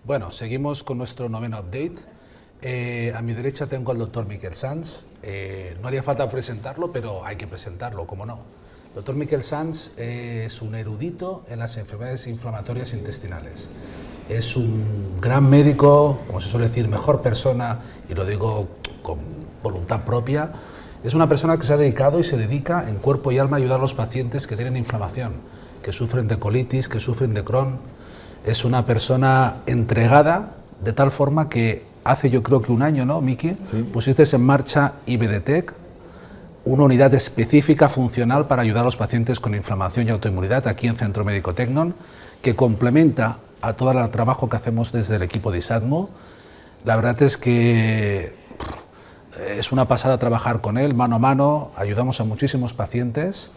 Bueno, seguimos con nuestro noveno update. A mi derecha tengo al doctor Miquel Sans. No haría falta presentarlo, pero hay que presentarlo, ¿cómo no? El doctor Miquel Sans es un erudito en las enfermedades inflamatorias intestinales. Es un gran médico, como se suele decir, mejor persona, y lo digo con voluntad propia. Es una persona que se ha dedicado y se dedica en cuerpo y alma a ayudar a los pacientes que tienen inflamación, que sufren de colitis, que sufren de Crohn. Es una persona entregada de tal forma que hace yo creo que un año, ¿no, Miki? Sí. Pusiste en marcha IBDTEC, una unidad específica funcional para ayudar a los pacientes con inflamación y autoinmunidad aquí en Centro Médico Tecnon, que complementa a todo el trabajo que hacemos desde el equipo de ISADMO. La verdad es que es una pasada trabajar con él, mano a mano, ayudamos a muchísimos pacientes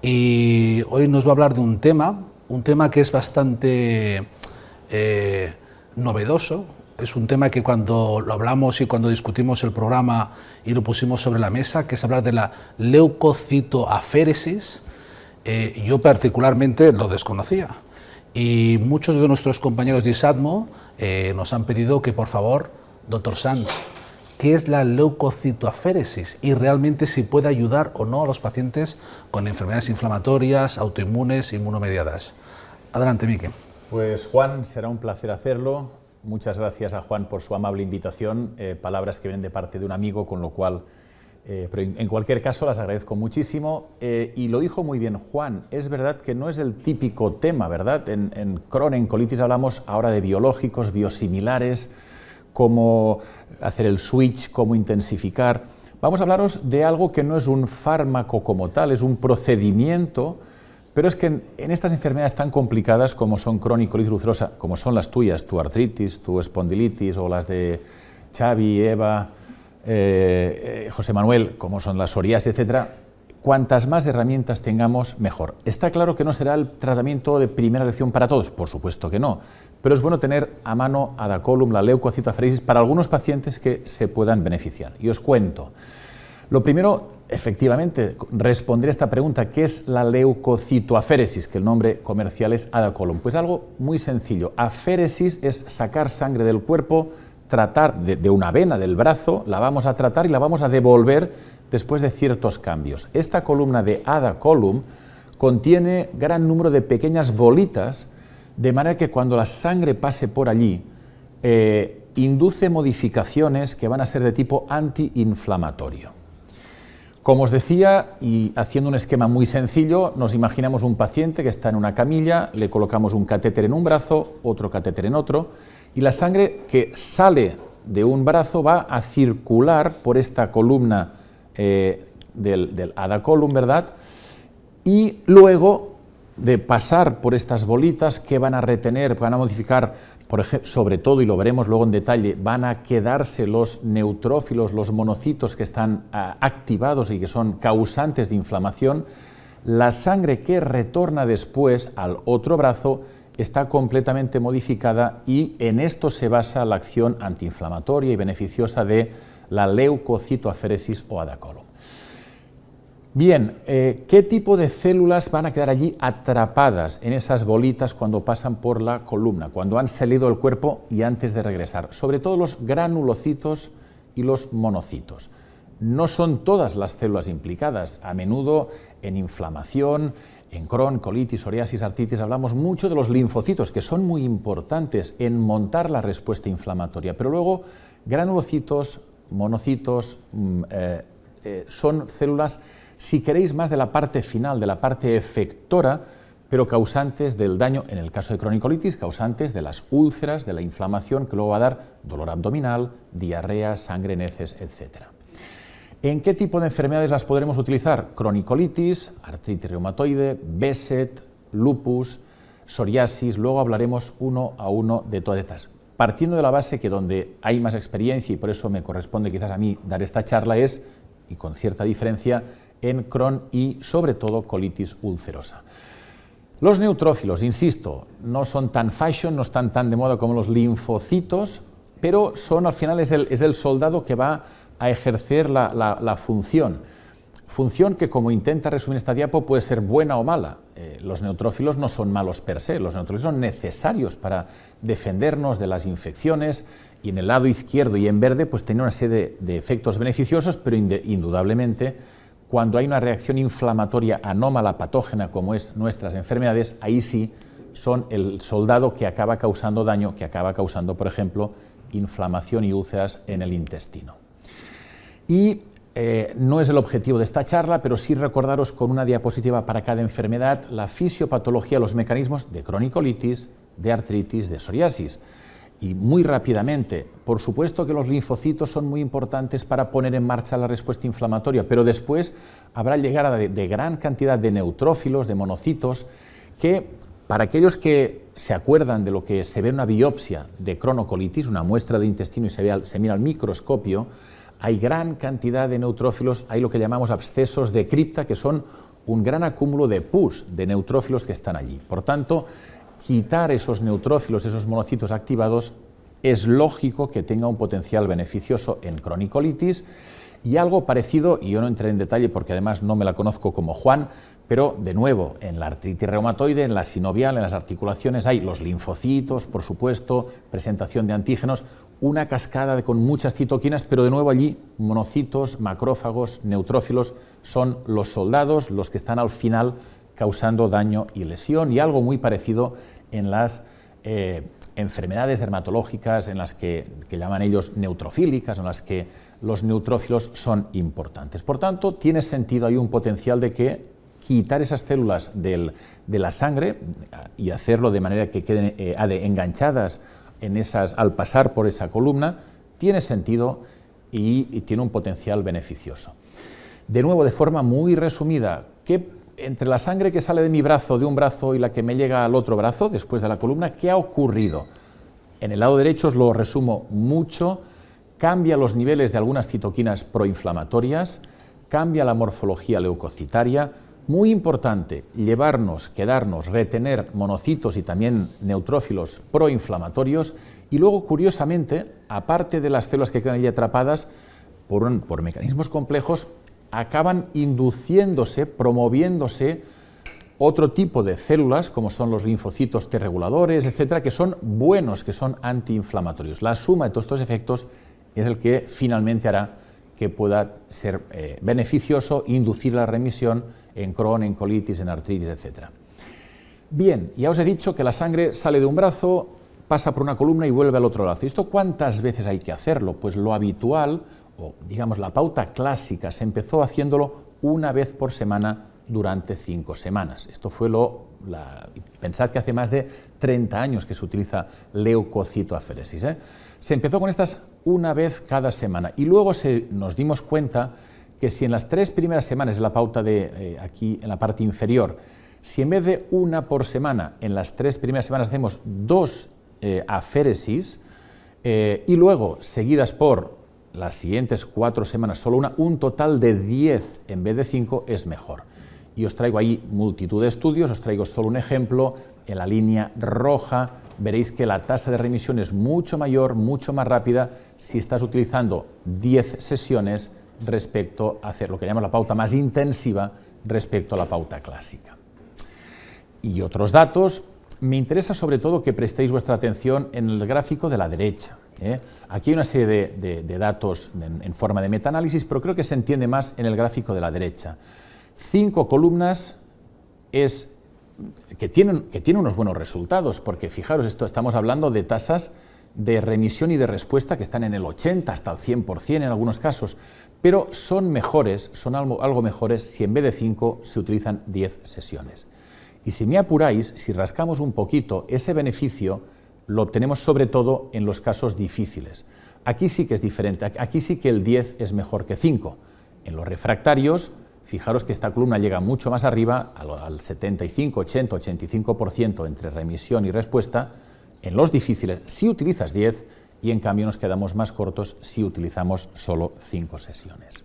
y hoy nos va a hablar de un tema que es bastante novedoso. Es un tema que cuando lo hablamos y cuando discutimos el programa y lo pusimos sobre la mesa, que es hablar de la leucocitoaféresis, yo particularmente lo desconocía. Y muchos de nuestros compañeros de ISADMO nos han pedido que, por favor, doctor Sans, ¿qué es la leucocitoaféresis? Y realmente si puede ayudar o no a los pacientes con enfermedades inflamatorias, autoinmunes, inmunomediadas. Adelante, Mique. Pues Juan, será un placer hacerlo. Muchas gracias a Juan por su amable invitación, palabras que vienen de parte de un amigo, con lo cual, pero en cualquier caso las agradezco muchísimo. Y lo dijo muy bien Juan, es verdad que no es el típico tema, ¿verdad? En Crohn, en colitis hablamos ahora de biológicos, biosimilares, cómo hacer el switch, cómo intensificar. Vamos a hablaros de algo que no es un fármaco como tal, es un procedimiento. Pero es que en estas enfermedades tan complicadas como son Crohn y colitis ulcerosa, como son las tuyas, tu artritis, tu espondilitis o las de Xavi, Eva, José Manuel, como son las psoriasis, etcétera, cuantas más herramientas tengamos, mejor. Está claro que no será el tratamiento de primera elección para todos, por supuesto que no, pero es bueno tener a mano Adacolum, la leucocitoaféresis, para algunos pacientes que se puedan beneficiar. Y os cuento. Lo primero, efectivamente, responder a esta pregunta, ¿qué es la leucocitoaféresis? Que el nombre comercial es Adacolum. Pues algo muy sencillo. Aféresis es sacar sangre del cuerpo, tratar de una vena del brazo, la vamos a tratar y la vamos a devolver después de ciertos cambios. Esta columna de Adacolum contiene gran número de pequeñas bolitas, de manera que cuando la sangre pase por allí, induce modificaciones que van a ser de tipo antiinflamatorio. Como os decía, y haciendo un esquema muy sencillo, nos imaginamos un paciente que está en una camilla, le colocamos un catéter en un brazo, otro catéter en otro, y la sangre que sale de un brazo va a circular por esta columna del Adacolum, ¿verdad? Y luego de pasar por estas bolitas que van a retener, van a modificar, por ejemplo, sobre todo, y lo veremos luego en detalle, van a quedarse los neutrófilos, los monocitos que están activados y que son causantes de inflamación. La sangre que retorna después al otro brazo está completamente modificada y en esto se basa la acción antiinflamatoria y beneficiosa de la leucocitoaféresis o Adacolum. Bien, ¿qué tipo de células van a quedar allí atrapadas en esas bolitas cuando pasan por la columna, cuando han salido del cuerpo y antes de regresar? Sobre todo los granulocitos y los monocitos. No son todas las células implicadas. A menudo en inflamación, en Crohn, colitis, psoriasis, artritis, hablamos mucho de los linfocitos, que son muy importantes en montar la respuesta inflamatoria. Pero luego, granulocitos, monocitos, son células, si queréis, más de la parte final, de la parte efectora, pero causantes del daño, en el caso de Crohn y colitis, causantes de las úlceras, de la inflamación, que luego va a dar dolor abdominal, diarrea, sangre en heces, etc. ¿En qué tipo de enfermedades las podremos utilizar? Cronicolitis, artritis reumatoide, Behçet, lupus, psoriasis. Luego hablaremos uno a uno de todas estas. Partiendo de la base que donde hay más experiencia, y por eso me corresponde quizás a mí dar esta charla, es, y con cierta diferencia, en Crohn y sobre todo colitis ulcerosa. Los neutrófilos, insisto, no son tan fashion, no están tan de moda como los linfocitos, pero son, al final es el soldado que va a ejercer la función. función que, como intenta resumir esta diapo, puede ser buena o mala. Los neutrófilos no son malos per se, los neutrófilos son necesarios para defendernos de las infecciones, y en el lado izquierdo y en verde pues tiene una serie de efectos beneficiosos, pero indudablemente cuando hay una reacción inflamatoria anómala, patógena, como es nuestras enfermedades, ahí sí son el soldado que acaba causando daño, que acaba causando, por ejemplo, inflamación y úlceras en el intestino. Y no es el objetivo de esta charla, pero sí recordaros con una diapositiva para cada enfermedad la fisiopatología, los mecanismos de cronicolitis, de artritis, de psoriasis. Y muy rápidamente, por supuesto que los linfocitos son muy importantes para poner en marcha la respuesta inflamatoria, pero después habrá llegada de gran cantidad de neutrófilos, de monocitos, que para aquellos que se acuerdan de lo que se ve en una biopsia de cronocolitis, una muestra de intestino y se mira al microscopio, hay gran cantidad de neutrófilos, hay lo que llamamos abscesos de cripta, que son un gran acúmulo de pus, de neutrófilos que están allí. Por tanto, quitar esos neutrófilos, esos monocitos activados, es lógico que tenga un potencial beneficioso en cronicolitis, y algo parecido, y yo no entré en detalle porque además no me la conozco como Juan, pero de nuevo, en la artritis reumatoide, en la sinovial, en las articulaciones, hay los linfocitos, por supuesto, presentación de antígenos, una cascada con muchas citoquinas, pero de nuevo allí monocitos, macrófagos, neutrófilos son los soldados, los que están al final causando daño y lesión, y algo muy parecido en las enfermedades dermatológicas, en las que llaman ellos neutrofílicas, en las que los neutrófilos son importantes. Por tanto, tiene sentido, hay un potencial de que quitar esas células de la sangre y hacerlo de manera que queden enganchadas al pasar por esa columna, tiene sentido y tiene un potencial beneficioso. De nuevo, de forma muy resumida, ¿qué entre la sangre que sale de mi brazo, de un brazo, y la que me llega al otro brazo, después de la columna, ¿qué ha ocurrido? En el lado derecho os lo resumo mucho, cambia los niveles de algunas citoquinas proinflamatorias, cambia la morfología leucocitaria, muy importante, quedarnos, retener monocitos y también neutrófilos proinflamatorios, y luego, curiosamente, aparte de las células que quedan allí atrapadas, por mecanismos complejos, acaban induciéndose, promoviéndose otro tipo de células, como son los linfocitos T reguladores, etcétera, que son buenos, que son antiinflamatorios. La suma de todos estos efectos es el que finalmente hará que pueda ser beneficioso inducir la remisión en Crohn, en colitis, en artritis, etcétera. Bien, ya os he dicho que la sangre sale de un brazo, pasa por una columna y vuelve al otro brazo. ¿Y esto cuántas veces hay que hacerlo? Pues lo habitual, o digamos la pauta clásica, se empezó haciéndolo una vez por semana durante 5 semanas. Esto fue pensad que hace más de 30 años que se utiliza leucocitoaféresis. Se empezó con estas una vez cada semana, y luego nos dimos cuenta que si en las 3 primeras semanas, es la pauta de aquí en la parte inferior, si en vez de una por semana, en las 3 primeras semanas hacemos 2 aféresis, y luego seguidas por las siguientes 4 semanas solo una, un total de 10 en vez de 5 es mejor. Y os traigo ahí multitud de estudios, os traigo solo un ejemplo. En la línea roja veréis que la tasa de remisión es mucho mayor, mucho más rápida si estás utilizando 10 sesiones respecto a hacer lo que llamamos la pauta más intensiva respecto a la pauta clásica. Y otros datos, me interesa sobre todo que prestéis vuestra atención en el gráfico de la derecha. Aquí hay una serie de datos en forma de metaanálisis, pero creo que se entiende más en el gráfico de la derecha. 5 columnas que tienen unos buenos resultados, porque fijaros, estamos hablando de tasas de remisión y de respuesta que están en el 80 hasta el 100% en algunos casos, pero son mejores, son algo mejores si en vez de 5 se utilizan 10 sesiones. Y si me apuráis, si rascamos un poquito, ese beneficio lo obtenemos sobre todo en los casos difíciles. Aquí sí que es diferente, aquí sí que el 10 es mejor que 5. En los refractarios, fijaros que esta columna llega mucho más arriba, al 75, 80, 85% entre remisión y respuesta. En los difíciles sí utilizas 10 y en cambio nos quedamos más cortos si utilizamos solo 5 sesiones.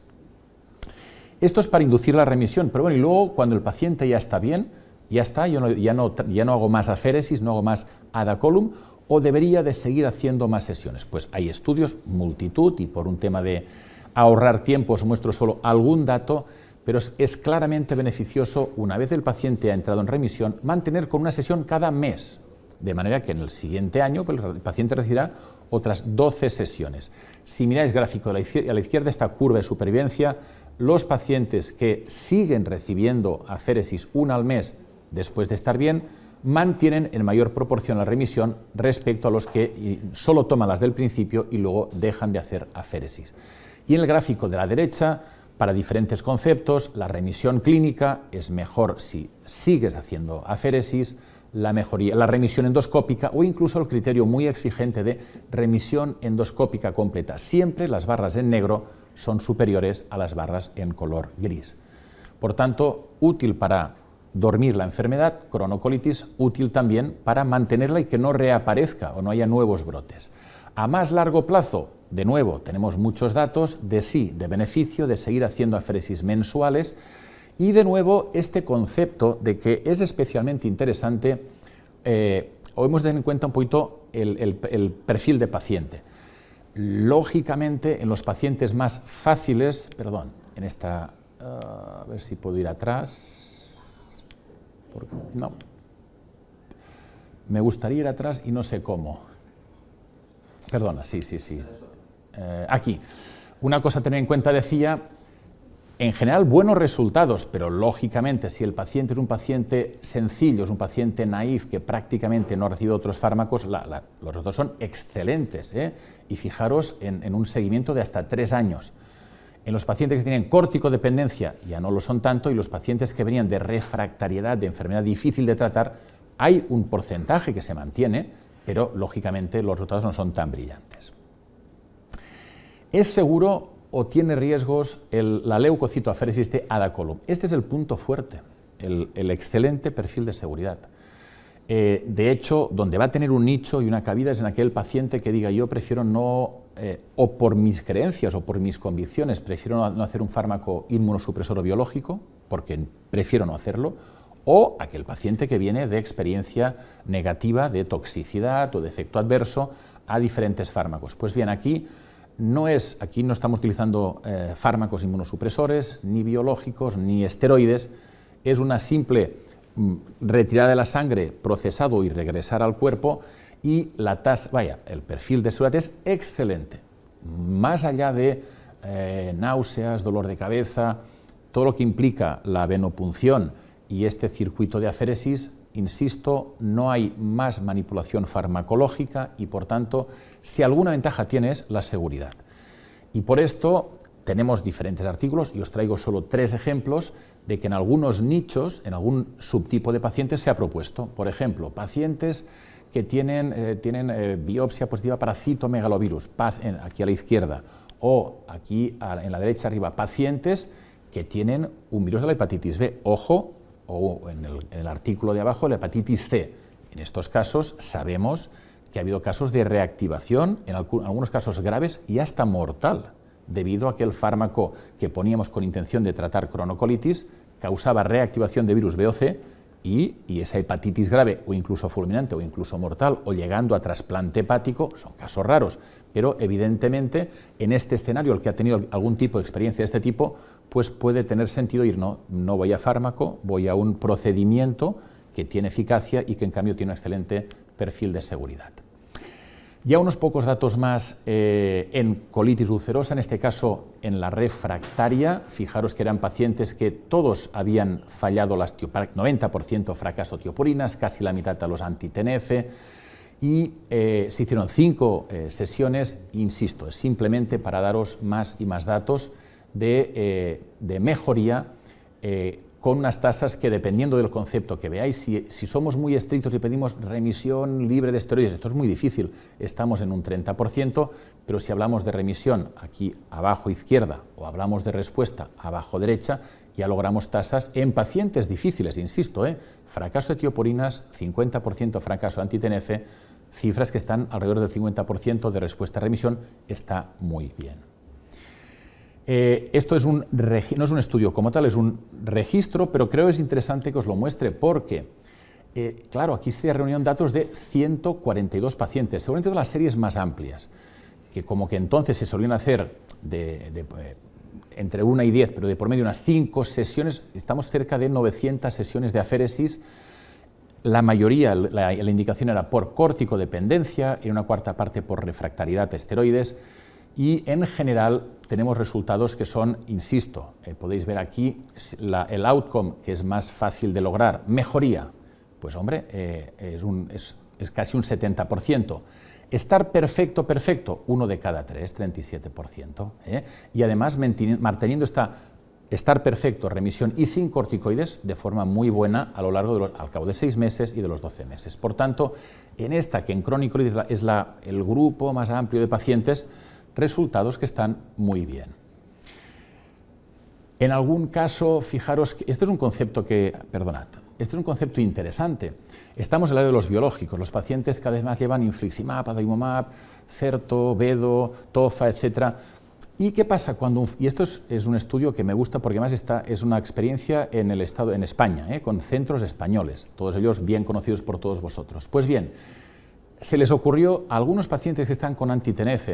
Esto es para inducir la remisión, pero bueno, y luego cuando el paciente ya está bien, ya está, ya no hago más aféresis, no hago más adacolum, o debería de seguir haciendo más sesiones. Pues hay estudios, multitud, y por un tema de ahorrar tiempo os muestro solo algún dato, pero es claramente beneficioso, una vez el paciente ha entrado en remisión, mantener con una sesión cada mes, de manera que en el siguiente año pues, el paciente recibirá otras 12 sesiones. Si miráis gráfico, a la izquierda esta curva de supervivencia, los pacientes que siguen recibiendo aféresis una al mes después de estar bien, mantienen en mayor proporción la remisión respecto a los que solo toman las del principio y luego dejan de hacer aféresis. Y en el gráfico de la derecha, para diferentes conceptos, la remisión clínica es mejor si sigues haciendo aféresis, la remisión endoscópica o incluso el criterio muy exigente de remisión endoscópica completa. Siempre las barras en negro son superiores a las barras en color gris. Por tanto, útil para dormir la enfermedad, cronocolitis, útil también para mantenerla y que no reaparezca o no haya nuevos brotes. A más largo plazo, de nuevo, tenemos muchos datos de beneficio, de seguir haciendo aféresis mensuales y de nuevo este concepto de que es especialmente interesante, o hemos de tener en cuenta un poquito el perfil de paciente. Lógicamente, en los pacientes más fáciles, en esta, a ver si puedo ir atrás. No, me gustaría ir atrás y no sé cómo. Perdona, sí. Aquí, una cosa a tener en cuenta, decía, en general buenos resultados, pero lógicamente si el paciente es un paciente sencillo, es un paciente naif que prácticamente no ha recibido otros fármacos, los resultados son excelentes, y fijaros en un seguimiento de hasta 3 años. En los pacientes que tienen córticodependencia ya no lo son tanto, y los pacientes que venían de refractariedad, de enfermedad difícil de tratar, hay un porcentaje que se mantiene, pero lógicamente los resultados no son tan brillantes. ¿Es seguro o tiene riesgos la leucocitoaféresis de Adacolum? Este es el punto fuerte, el excelente perfil de seguridad. De hecho, donde va a tener un nicho y una cabida es en aquel paciente que diga yo prefiero no, o por mis creencias o por mis convicciones, prefiero no hacer un fármaco inmunosupresor o biológico, porque prefiero no hacerlo, o aquel paciente que viene de experiencia negativa de toxicidad o de efecto adverso a diferentes fármacos. Pues bien, aquí no estamos utilizando fármacos inmunosupresores, ni biológicos, ni esteroides, es una simple retirada de la sangre, procesado y regresar al cuerpo, y la tasa, el perfil de seguridad es excelente. Más allá de náuseas, dolor de cabeza, todo lo que implica la venopunción y este circuito de aféresis, insisto, no hay más manipulación farmacológica y, por tanto, si alguna ventaja tiene es la seguridad. Y por esto tenemos diferentes artículos, y os traigo solo 3 ejemplos de que en algunos nichos, en algún subtipo de pacientes se ha propuesto. Por ejemplo, pacientes que tienen biopsia positiva para citomegalovirus, aquí a la izquierda, o aquí en la derecha arriba, pacientes que tienen un virus de la hepatitis B, ojo, o en el artículo de abajo, la hepatitis C. En estos casos sabemos que ha habido casos de reactivación, en algunos casos graves y hasta mortal, debido a que el fármaco que poníamos con intención de tratar cronocolitis causaba reactivación de virus B o C y esa hepatitis grave o incluso fulminante o incluso mortal o llegando a trasplante hepático, son casos raros, pero evidentemente en este escenario el que ha tenido algún tipo de experiencia de este tipo, pues puede tener sentido ir, no voy a fármaco, voy a un procedimiento que tiene eficacia y que en cambio tiene un excelente perfil de seguridad. Ya unos pocos datos más en colitis ulcerosa, en este caso en la refractaria. Fijaros que eran pacientes que todos habían fallado las 90% fracaso tiopurinas, casi la mitad a los anti-TNF, y se hicieron 5 sesiones, insisto, es simplemente para daros más y más datos de mejoría con unas tasas que, dependiendo del concepto que veáis, si somos muy estrictos y pedimos remisión libre de esteroides, esto es muy difícil, estamos en un 30%, pero si hablamos de remisión aquí abajo izquierda o hablamos de respuesta abajo derecha, ya logramos tasas en pacientes difíciles, insisto, fracaso de tiopurinas, 50% fracaso anti-TNF, cifras que están alrededor del 50% de respuesta a remisión, está muy bien. Esto no es un estudio como tal, es un registro, pero creo que es interesante que os lo muestre porque, claro, aquí se reunieron datos de 142 pacientes, seguramente de las series más amplias, que como que entonces se solían hacer entre 1 y 10, pero de por medio unas 5 sesiones, estamos cerca de 900 sesiones de aféresis. La mayoría, la indicación era por córticodependencia, y una cuarta parte por refractariedad a esteroides, y en general tenemos resultados que son, insisto, podéis ver aquí el outcome, que es más fácil de lograr, mejoría, pues hombre, es casi un 70%. Estar perfecto, perfecto, 1 de cada 3, 37%. Y además manteniendo estar perfecto, remisión y sin corticoides de forma muy buena a lo largo al cabo de 6 meses y de los 12 meses. Por tanto, en esta, que en crónico es el grupo más amplio de pacientes, resultados que están muy bien. En algún caso, fijaros que este es un concepto este es un concepto interesante. Estamos en el lado de los biológicos. Los pacientes cada vez más llevan infliximab, adalimumab, certo, vedo, tofa, etc. ¿Y qué pasa cuando y esto es un estudio que me gusta porque además es una experiencia en España, con centros españoles, todos ellos bien conocidos por todos vosotros. Pues bien, se les ocurrió a algunos pacientes que están con anti-TNF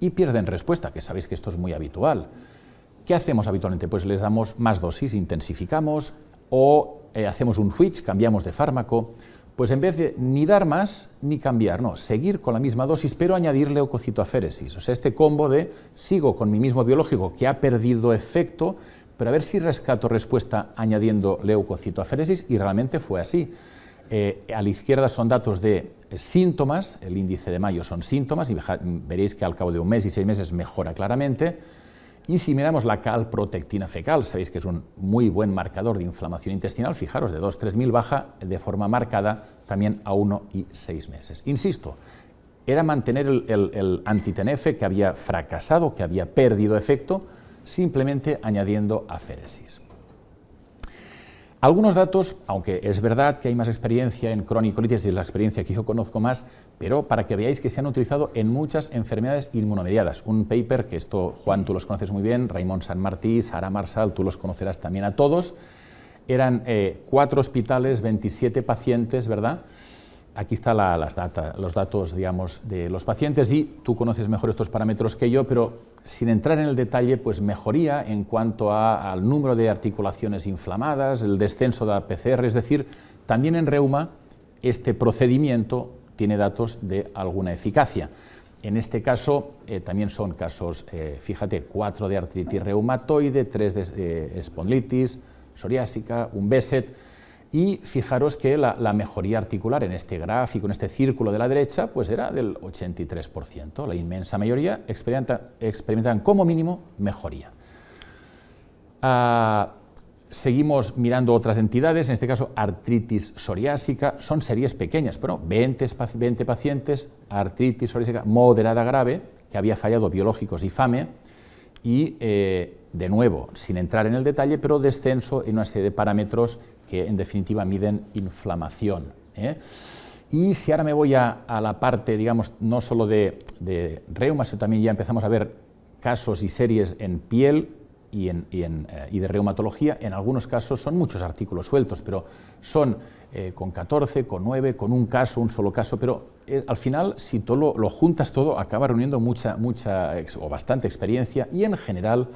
y pierden respuesta, que sabéis que esto es muy habitual. ¿Qué hacemos habitualmente? Pues les damos más dosis, intensificamos o hacemos un switch, cambiamos de fármaco. Pues en vez de ni dar más ni cambiar, no, seguir con la misma dosis, pero añadir leucocitoaféresis. O sea, este combo de sigo con mi mismo biológico que ha perdido efecto, pero a ver si rescato respuesta añadiendo leucocitoaféresis, y realmente fue así. A la izquierda son datos de síntomas, el índice de Mayo son síntomas, y veréis que al cabo de 1 mes y 6 meses mejora claramente. Y si miramos la calprotectina fecal, sabéis que es un muy buen marcador de inflamación intestinal, fijaros, de 2-3.000 baja de forma marcada también a 1 y 6 meses. Insisto, era mantener el anti-TNF que había fracasado, que había perdido efecto, simplemente añadiendo aféresis. Algunos datos, aunque es verdad que hay más experiencia en cronicolitis, y es la experiencia que yo conozco más, pero para que veáis que se han utilizado en muchas enfermedades inmunomediadas. Un paper que esto, Juan, tú los conoces muy bien, Raymond Sanmartí, Sara Marsal, tú los conocerás también a todos. Eran 4 hospitales, 27 pacientes, ¿verdad? Aquí están los datos, digamos, de los pacientes, y tú conoces mejor estos parámetros que yo, pero sin entrar en el detalle, pues mejoría en cuanto al número de articulaciones inflamadas, el descenso de la PCR, es decir, también en reuma este procedimiento tiene datos de alguna eficacia. En este caso también son casos, fíjate, 4 de artritis reumatoide, 3 de espondilitis psoriásica, un BESET. Y fijaros que la mejoría articular en este gráfico, en este círculo de la derecha, pues era del 83%. La inmensa mayoría experimentan como mínimo mejoría. Seguimos mirando otras entidades, en este caso artritis psoriásica, son series pequeñas, pero 20 pacientes, artritis psoriásica moderada grave, que había fallado biológicos y FAME, y de nuevo, sin entrar en el detalle, pero descenso en una serie de parámetros que en definitiva miden inflamación. Y si ahora me voy a la parte, digamos, no solo de reuma, sino también ya empezamos a ver casos y series en piel y de reumatología, en algunos casos son muchos artículos sueltos, pero son con 14, con 9, con un caso, un solo caso, pero al final, si todo lo juntas todo, acaba reuniendo mucha o bastante experiencia, y en general,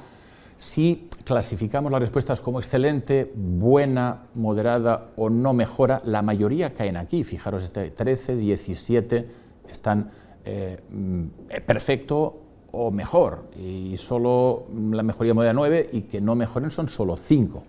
si clasificamos las respuestas como excelente, buena, moderada o no mejora, la mayoría caen aquí. Fijaros, 13, 17 están perfecto o mejor, y solo la mejoría moderada 9, y que no mejoren son solo 5.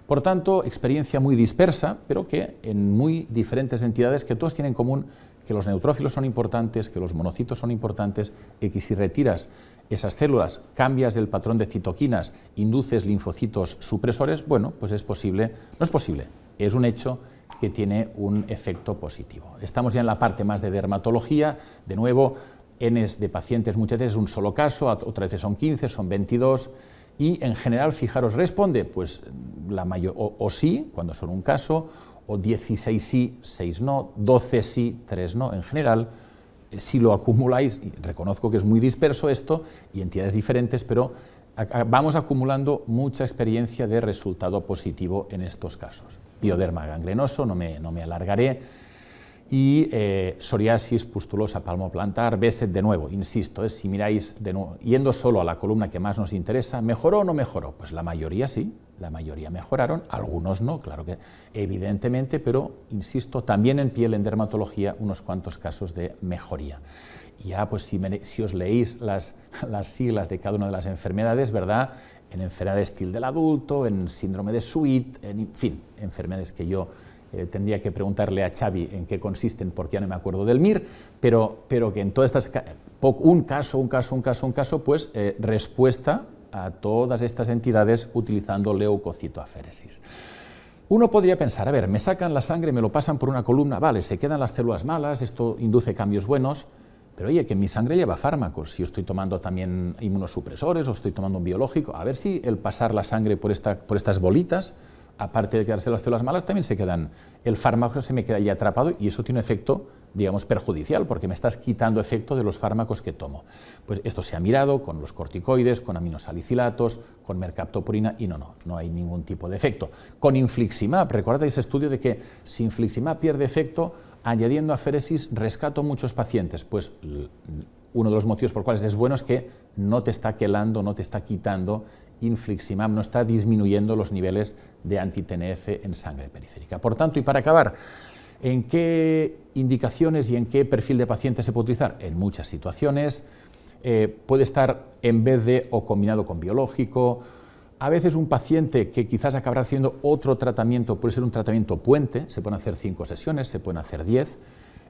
Por tanto, experiencia muy dispersa, pero que en muy diferentes entidades, que todos tienen en común que los neutrófilos son importantes, que los monocitos son importantes, y que si retiras esas células, cambias el patrón de citoquinas, induces linfocitos supresores, bueno, pues es posible, no es posible, es un hecho que tiene un efecto positivo. Estamos ya en la parte más de dermatología, de nuevo, Ns de pacientes muchas veces es un solo caso, otras veces son 15, son 22, y en general, fijaros, responde, pues la mayor, o sí, cuando son un caso, o 16 sí, 6 no, 12 sí, 3 no. En general, si lo acumuláis, y reconozco que es muy disperso esto, y entidades diferentes, pero vamos acumulando mucha experiencia de resultado positivo en estos casos. Pioderma gangrenoso, no me alargaré. y psoriasis pustulosa palmoplantar, Behçet de nuevo, insisto, si miráis de nuevo, yendo solo a la columna que más nos interesa, ¿mejoró o no mejoró? Pues la mayoría sí, la mayoría mejoraron, algunos no, claro que evidentemente, pero insisto, también en piel, en dermatología, unos cuantos casos de mejoría. Ya, pues si os leéis las siglas de cada una de las enfermedades, ¿verdad? En enfermedad de estilo del adulto, en síndrome de Sweet, en fin, enfermedades que yo tendría que preguntarle a Xavi en qué consisten, porque ya no me acuerdo del MIR, pero que en todas estas, un caso, pues respuesta a todas estas entidades utilizando leucocitoaféresis. Uno podría pensar, a ver, me sacan la sangre, me lo pasan por una columna, vale, se quedan las células malas, esto induce cambios buenos, pero oye, que mi sangre lleva fármacos, si yo estoy tomando también inmunosupresores o estoy tomando un biológico, a ver si el pasar la sangre por estas bolitas, aparte de quedarse las células malas, también se quedan, el fármaco se me queda allí atrapado y eso tiene un efecto, digamos, perjudicial, porque me estás quitando efecto de los fármacos que tomo. Pues esto se ha mirado con los corticoides, con aminosalicilatos, con mercaptopurina y no hay ningún tipo de efecto. Con infliximab, recordad ese estudio de que si infliximab pierde efecto, añadiendo aféresis rescato muchos pacientes, pues uno de los motivos por los cuales es bueno es que no te está quelando, no te está quitando infliximab, no está disminuyendo los niveles de anti-TNF en sangre periférica. Por tanto, y para acabar, ¿en qué indicaciones y en qué perfil de paciente se puede utilizar? En muchas situaciones, puede estar en vez de o combinado con biológico. A veces un paciente que quizás acabará haciendo otro tratamiento, puede ser un tratamiento puente, se pueden hacer 5 sesiones, se pueden hacer 10,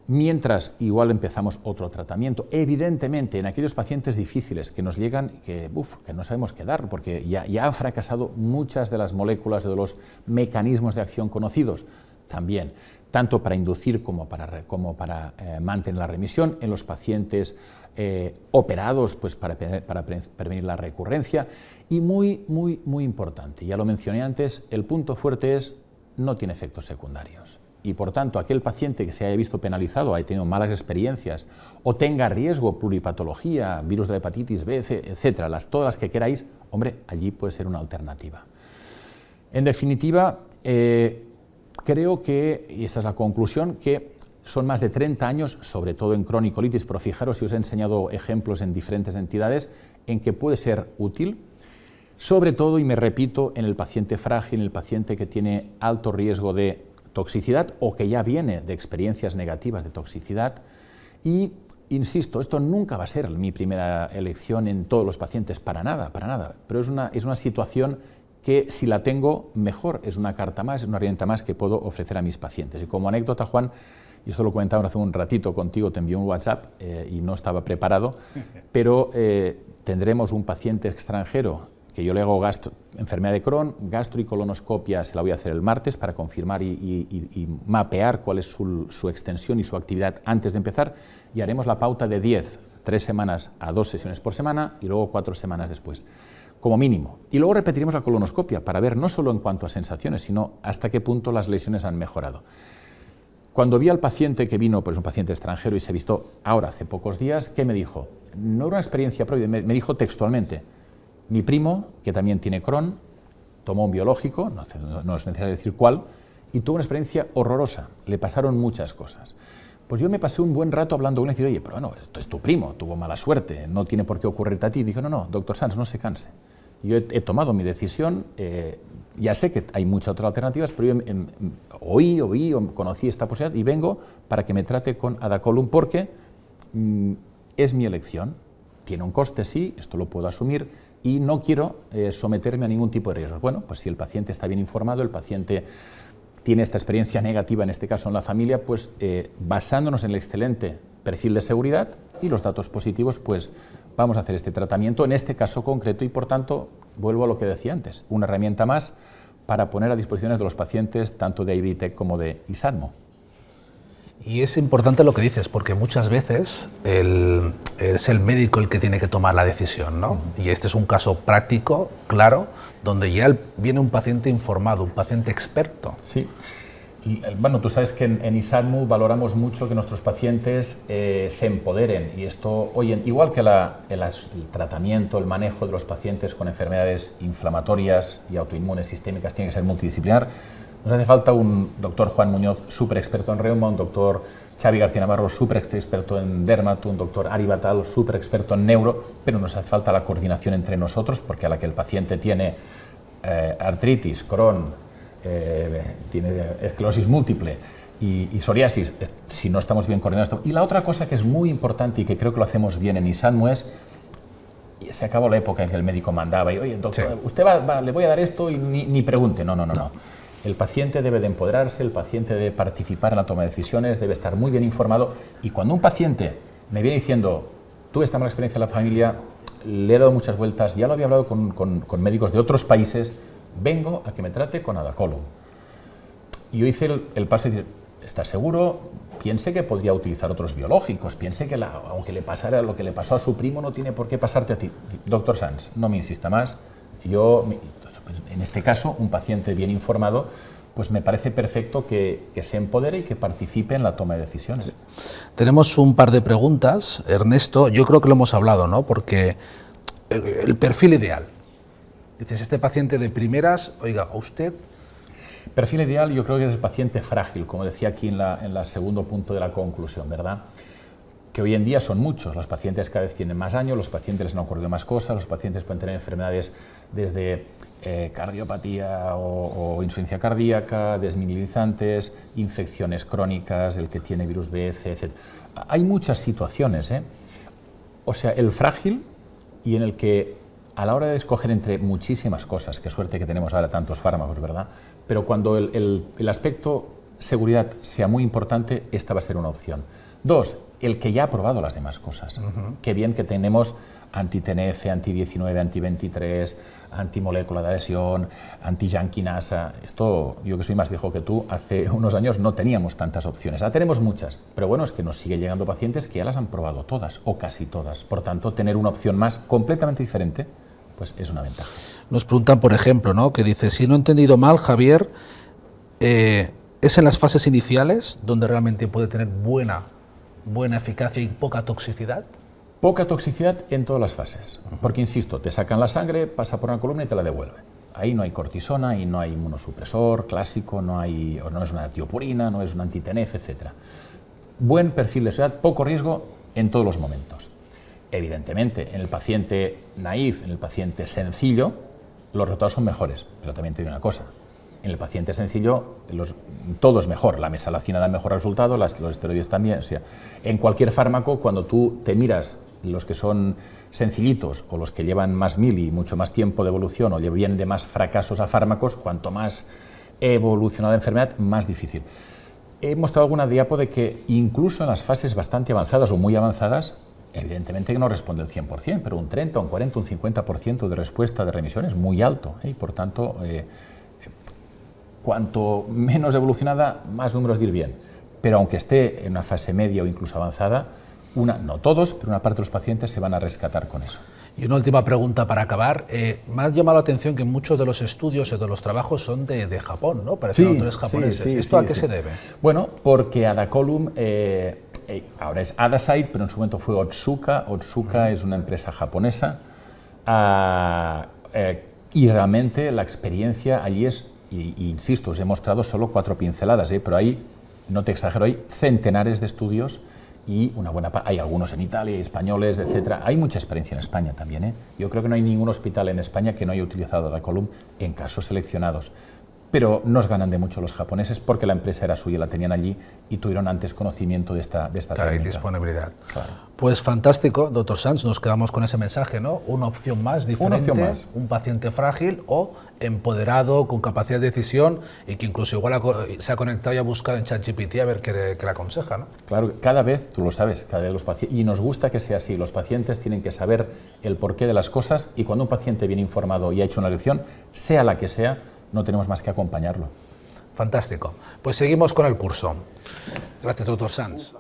mientras igual empezamos otro tratamiento. Evidentemente, en aquellos pacientes difíciles que nos llegan, que no sabemos qué dar, porque ya han fracasado muchas de las moléculas, de los mecanismos de acción conocidos, también, tanto para inducir como para mantener la remisión, en los pacientes operados, pues para prevenir la recurrencia, y muy importante, ya lo mencioné antes, el punto fuerte es no tiene efectos secundarios. Y por tanto, aquel paciente que se haya visto penalizado, haya tenido malas experiencias o tenga riesgo, pluripatología, virus de la hepatitis B, etcétera, todas las que queráis, hombre, allí puede ser una alternativa. En definitiva, creo que, y esta es la conclusión, que son más de 30 años, sobre todo en cronicolitis, pero fijaros si os he enseñado ejemplos en diferentes entidades, en que puede ser útil, sobre todo, y me repito, en el paciente frágil, en el paciente que tiene alto riesgo de toxicidad o que ya viene de experiencias negativas de toxicidad. Y, insisto, esto nunca va a ser mi primera elección en todos los pacientes, para nada, pero es una situación que si la tengo, mejor, es una carta más, es una herramienta más que puedo ofrecer a mis pacientes. Y como anécdota, Juan, y esto lo comentaba hace un ratito contigo, te envié un WhatsApp y no estaba preparado, pero tendremos un paciente extranjero que yo le hago enfermedad de Crohn, gastro y colonoscopia, se la voy a hacer el martes para confirmar y mapear cuál es su extensión y su actividad antes de empezar, y haremos la pauta de 3 semanas a 2 sesiones por semana y luego 4 semanas después, como mínimo. Y luego repetiremos la colonoscopia para ver no solo en cuanto a sensaciones, sino hasta qué punto las lesiones han mejorado. Cuando vi al paciente que vino, pues un paciente extranjero y se visto ahora, hace pocos días, ¿qué me dijo? No era una experiencia propia, me dijo textualmente: mi primo, que también tiene Crohn, tomó un biológico, no es necesario decir cuál, y tuvo una experiencia horrorosa, le pasaron muchas cosas. Pues yo me pasé un buen rato hablando con él y decir, oye, pero bueno, esto es tu primo, tuvo mala suerte, no tiene por qué ocurrirte a ti. Y dijo, no, doctor Sanz, no se canse. Yo he tomado mi decisión, ya sé que hay muchas otras alternativas, pero yo oí, conocí esta posibilidad y vengo para que me trate con Adacolum porque es mi elección. Tiene un coste, sí, esto lo puedo asumir y no quiero someterme a ningún tipo de riesgos. Bueno, pues si el paciente está bien informado, el paciente tiene esta experiencia negativa, en este caso en la familia, pues basándonos en el excelente perfil de seguridad y los datos positivos, pues vamos a hacer este tratamiento en este caso concreto y, por tanto, vuelvo a lo que decía antes, una herramienta más para poner a disposición de los pacientes tanto de IBTEC como de ISADMO. Y es importante lo que dices, porque muchas veces es el médico el que tiene que tomar la decisión, ¿no? Y este es un caso práctico, claro, donde ya viene un paciente informado, un paciente experto. Sí. Y, bueno, tú sabes que en ISADMO valoramos mucho que nuestros pacientes se empoderen, y esto, oye, igual que el tratamiento, el manejo de los pacientes con enfermedades inflamatorias y autoinmunes sistémicas tiene que ser multidisciplinar, Nos hace falta un doctor Juan Muñoz, súper experto en reuma, un doctor Xavi García Navarro, súper experto en dermato, un doctor Ari Batal, súper experto en neuro, pero nos hace falta la coordinación entre nosotros, porque a la que el paciente tiene artritis, Crohn, tiene esclerosis múltiple y psoriasis, si no estamos bien coordinados. Y la otra cosa que es muy importante y que creo que lo hacemos bien en ISANMU es, se acabó la época en que el médico mandaba y, oye, doctor, sí, usted le voy a dar esto y ni pregunte. No. El paciente debe de empoderarse, el paciente debe participar en la toma de decisiones, debe estar muy bien informado. Y cuando un paciente me viene diciendo, tuve esta mala experiencia en la familia, le he dado muchas vueltas, ya lo había hablado con médicos de otros países, vengo a que me trate con Adacolum. Y yo hice el paso de decir, ¿estás seguro? Piense que podría utilizar otros biológicos, piense que aunque le pasara lo que le pasó a su primo, no tiene por qué pasarte a ti. Doctor Sanz, no me insista más. En este caso, un paciente bien informado, pues me parece perfecto que se empodere y que participe en la toma de decisiones. Sí. Tenemos un par de preguntas, Ernesto. Yo creo que lo hemos hablado, ¿no? Porque el perfil ideal. Dices, este paciente de primeras, oiga, usted... Perfil ideal yo creo que es el paciente frágil, como decía aquí en la segundo punto de la conclusión, ¿verdad? Que hoy en día son muchos, los pacientes cada vez tienen más años, los pacientes les han ocurrido más cosas, los pacientes pueden tener enfermedades desde cardiopatía o insuficiencia cardíaca, desmineralizantes, infecciones crónicas, el que tiene virus B, C, etc. Hay muchas situaciones, ¿eh? O sea, el frágil y en el que a la hora de escoger entre muchísimas cosas, qué suerte que tenemos ahora tantos fármacos, ¿verdad? Pero cuando el aspecto seguridad sea muy importante, esta va a ser una opción. Dos, el que ya ha probado las demás cosas. Qué bien que tenemos anti-TNF, anti-19, anti-23, antimolécula de adhesión, anti-jankinasa. Esto, yo que soy más viejo que tú, hace unos años no teníamos tantas opciones. Ahora tenemos muchas, pero bueno, es que nos sigue llegando pacientes que ya las han probado todas o casi todas. Por tanto, tener una opción más completamente diferente, pues es una ventaja. Nos preguntan, por ejemplo, ¿no? Que dice, si no he entendido mal, Javier, ¿es en las fases iniciales donde realmente puede tener buena eficacia y poca toxicidad? Poca toxicidad en todas las fases, porque insisto, te sacan la sangre, pasa por una columna y te la devuelven. Ahí no hay cortisona, ahí no hay inmunosupresor clásico, no es una tiopurina, no es un anti-TNF, etc. Buen perfil de seguridad, poco riesgo en todos los momentos. Evidentemente, en el paciente naïf, en el paciente sencillo, los resultados son mejores, pero también te digo una cosa. En el paciente sencillo, todo es mejor. La mesalazina da mejor resultado, los esteroides también. O sea, en cualquier fármaco, cuando tú te miras los que son sencillitos o los que llevan más y mucho más tiempo de evolución o vienen de más fracasos a fármacos, cuanto más evolucionada la enfermedad, más difícil. He mostrado alguna diapo de que incluso en las fases bastante avanzadas o muy avanzadas, evidentemente que no responde el 100%, pero un 30, un 40, un 50% de respuesta de remisión es muy alto, y por tanto... cuanto menos evolucionada, más números de ir bien. Pero aunque esté en una fase media o incluso avanzada, no todos, pero una parte de los pacientes se van a rescatar con eso. Y una última pregunta para acabar. Me ha llamado la atención que muchos de los estudios y de los trabajos son de Japón, ¿no? Parecen autores japoneses. Sí, ¿Esto a qué se debe? Bueno, porque Adacolum, ahora es Adasite, pero en su momento fue Otsuka. Otsuka es una empresa japonesa y realmente la experiencia allí es... Y insisto, os he mostrado solo 4 pinceladas, pero ahí, no te exagero, hay centenares de estudios y hay algunos en Italia, españoles, etcétera. Hay mucha experiencia en España también. Yo creo que no hay ningún hospital en España que no haya utilizado Adacolum en casos seleccionados. Pero nos ganan de mucho los japoneses porque la empresa era suya, la tenían allí y tuvieron antes conocimiento de esta técnica. Hay disponibilidad. Claro. Pues fantástico, doctor Sanz, nos quedamos con ese mensaje, ¿no? Una opción más diferente, un paciente frágil o empoderado, con capacidad de decisión y que incluso igual se ha conectado y ha buscado en ChatGPT a ver qué le aconseja, ¿no? Claro, cada vez, tú lo sabes, cada vez los pacientes, y nos gusta que sea así, los pacientes tienen que saber el porqué de las cosas y cuando un paciente viene informado y ha hecho una elección, sea la que sea, no tenemos más que acompañarlo. Fantástico. Pues seguimos con el curso. Gracias, doctor Sanz.